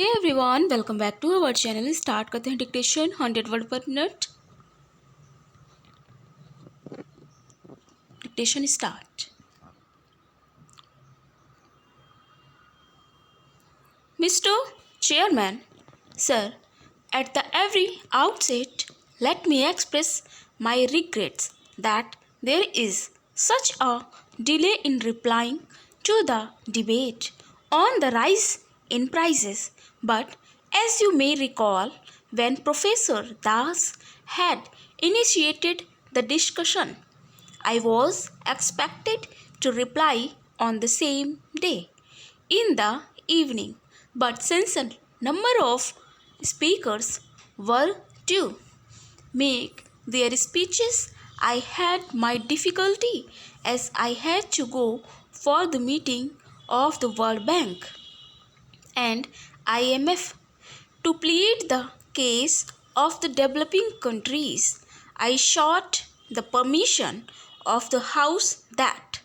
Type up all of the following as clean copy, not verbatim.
Hey everyone, welcome back to our channel. Start करते हैं dictation 100 word पर minute. Dictation start. Mr. Chairman, sir, at the very outset, let me express my regrets that there is such a delay in replying to the debate on the rise in prices. But as you may recall, when Professor Das had initiated the discussion, I was expected to reply on the same day in the evening, but since a number of speakers were to make their speeches, I had my difficulty as I had to go for the meeting of the World Bank and IMF to plead the case of the developing countries. I sought the permission of the House that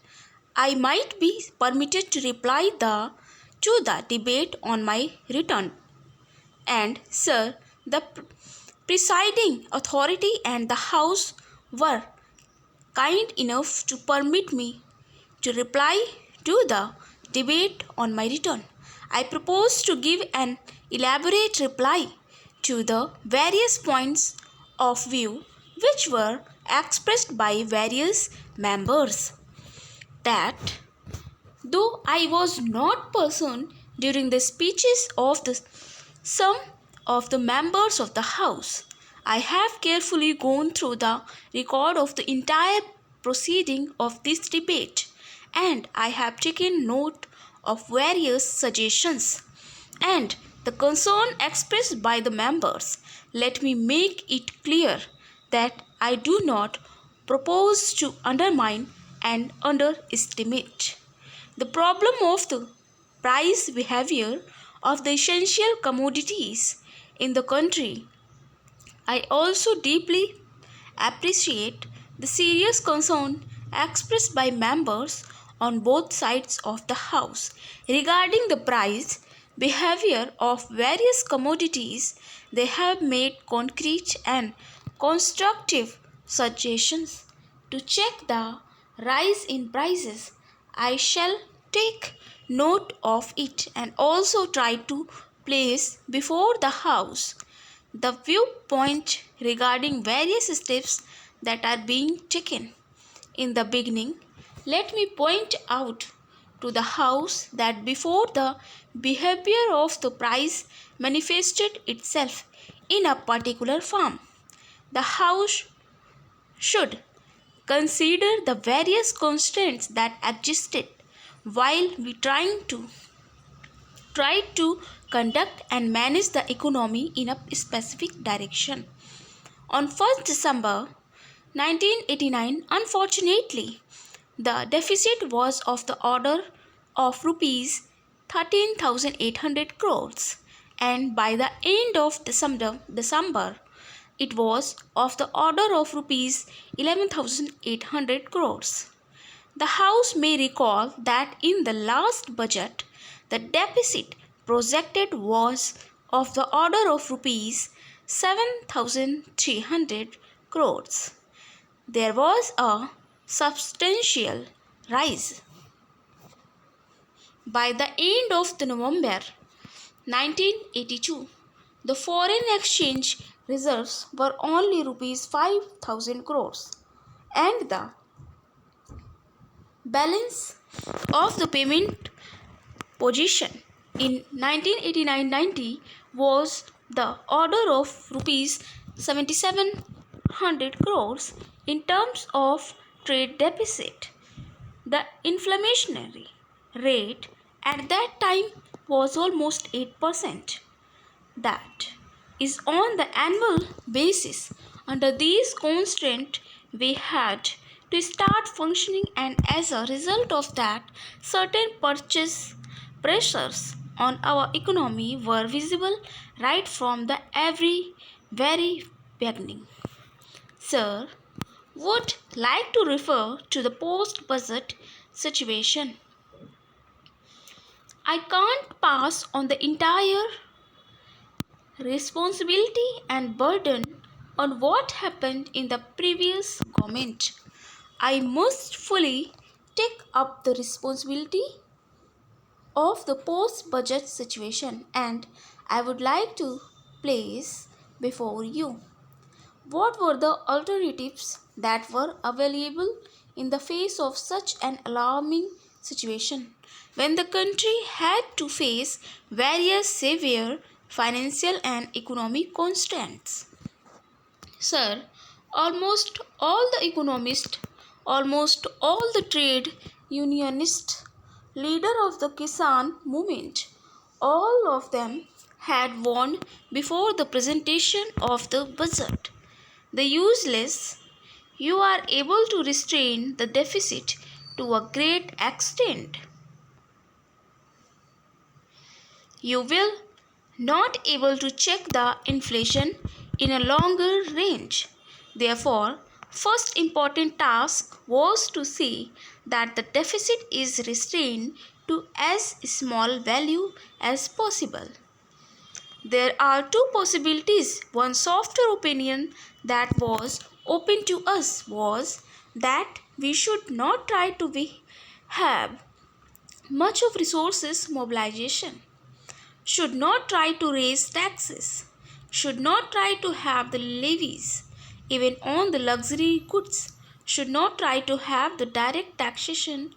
I might be permitted to reply to the debate on my return. And, sir, the presiding authority and the House were kind enough to permit me to reply to the debate on my return. I propose to give an elaborate reply to the various points of view which were expressed by various members. That though I was not present during the speeches of some of the members of the House, I have carefully gone through the record of the entire proceeding of this debate, and I have taken note of various suggestions and the concern expressed by the members. Let me make it clear that I do not propose to undermine and underestimate the problem of the price behavior of the essential commodities in the country. I also deeply appreciate the serious concern expressed by members on both sides of the House regarding the price behavior of various commodities. They have made concrete and constructive suggestions to check the rise in prices. I shall take note of it and also try to place before the House the viewpoint regarding various steps that are being taken. In the beginning, let me point out to the House that before the behavior of the price manifested itself in a particular form, the House should consider the various constraints that existed while we try to conduct and manage the economy in a specific direction. On 1st December 1989, unfortunately, the deficit was of the order of rupees 13,800 crores, and by the end of December it was of the order of rupees 11,800 crores. The House may recall that in the last budget, the deficit projected was of the order of rupees 7,300 crores. There was a substantial rise. By the end of November 1982, the foreign exchange reserves were only rupees 5,000 crores, and the balance of the payment position in 1989-90 was the order of rupees 7,700 crores. In terms of trade deficit, the inflationary rate at that time was almost 8%. That is on the annual basis. Under these constraints, we had to start functioning, and as a result of that, certain purchase pressures on our economy were visible right from the very beginning. Sir, would like to refer to the post-budget situation. I can't pass on the entire responsibility and burden on what happened in the previous government. I must fully take up the responsibility of the post budget situation, and I would like to place before you what were the alternatives that were available in the face of such an alarming situation when the country had to face various severe financial and economic constraints. Sir, almost all the economists, almost all the trade unionists, leader of the Kisan movement, all of them had warned before the presentation of the budget. The useless, you are able to restrain the deficit to a great extent. You will not able to check the inflation in a longer range. Therefore, first important task was to see that the deficit is restrained to as small value as possible. There are two possibilities. One softer opinion that was open to us was that we should not try to have much of resources mobilization, should not try to raise taxes, should not try to have the levies even on the luxury goods, should not try to have the direct taxation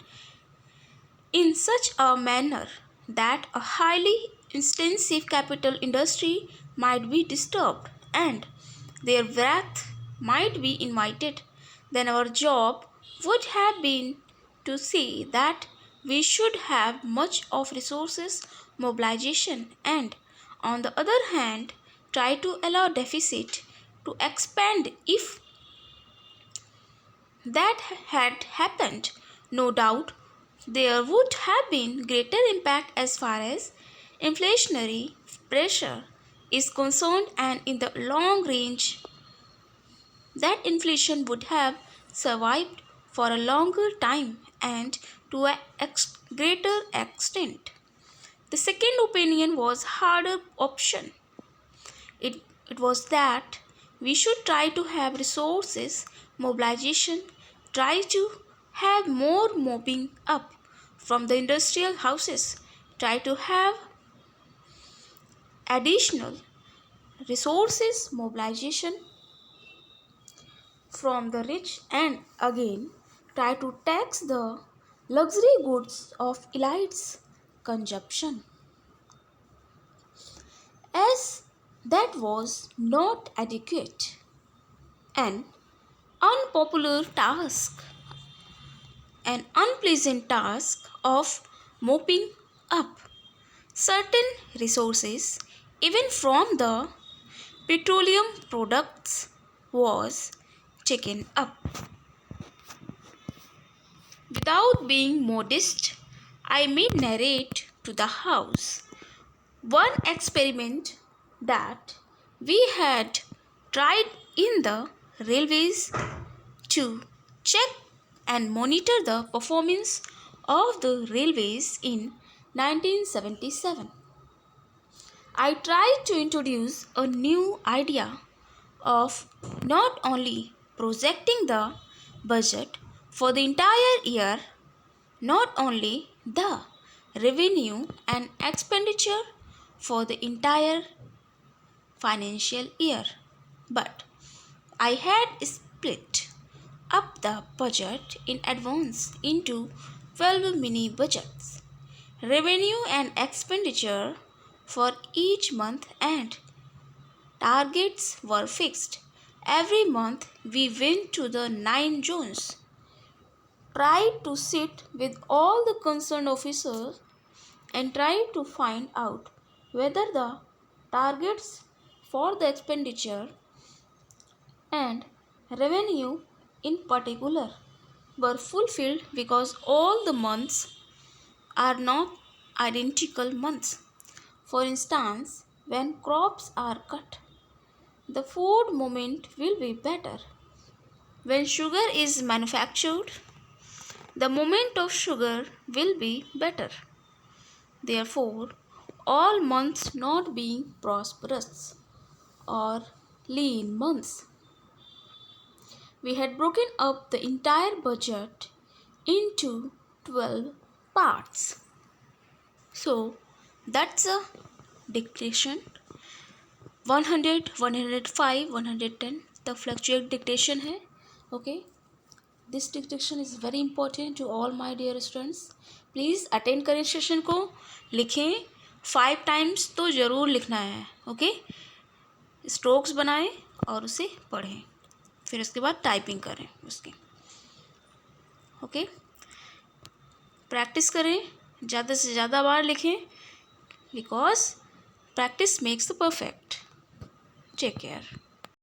in such a manner that a highly intensive capital industry might be disturbed and their wrath might be invited, then our job would have been to see that we should have much of resources mobilization and on the other hand try to allow deficit to expand. If that had happened, no doubt there would have been greater impact as far as inflationary pressure is concerned, and in the long range, that inflation would have survived for a longer time and to a greater extent. The second opinion was harder option. It, it was that we should try to have resources mobilization, try to have more mopping up from the industrial houses, try to have additional resources mobilization from the rich and again try to tax the luxury goods of elites consumption, as that was not adequate. An unpopular task, an unpleasant task of mopping up certain resources, even from the petroleum products, was taken up. Without being modest, I may narrate to the House one experiment that we had tried in the railways to check and monitor the performance of the railways in 1977. I tried to introduce a new idea of not only projecting the budget for the entire year, not only the revenue and expenditure for the entire financial year, but I had split up the budget in advance into 12 mini budgets, revenue and expenditure for each month, and targets were fixed. Every month we went to the 9 zones, tried to sit with all the concerned officers and tried to find out whether the targets for the expenditure and revenue in particular were fulfilled, because all the months are not identical months. For instance, when crops are cut, the food movement will be better. When sugar is manufactured, the movement of sugar will be better. Therefore, all months not being prosperous or lean months. We had broken up the entire budget into 12 parts. So that's a dictation 100, 105, 110 the fluctuate dictation है. Okay, this dictation is very important to all my dear students. Please attend करें session को, लिखें 5 times तो ज़रूर लिखना है. Okay, strokes बनाएं और उसे पढ़ें, फिर उसके बाद टाइपिंग करें उसकी. ओके, प्रैक्टिस करें, ज़्यादा से ज़्यादा बार लिखें, because practice makes the perfect. Take care.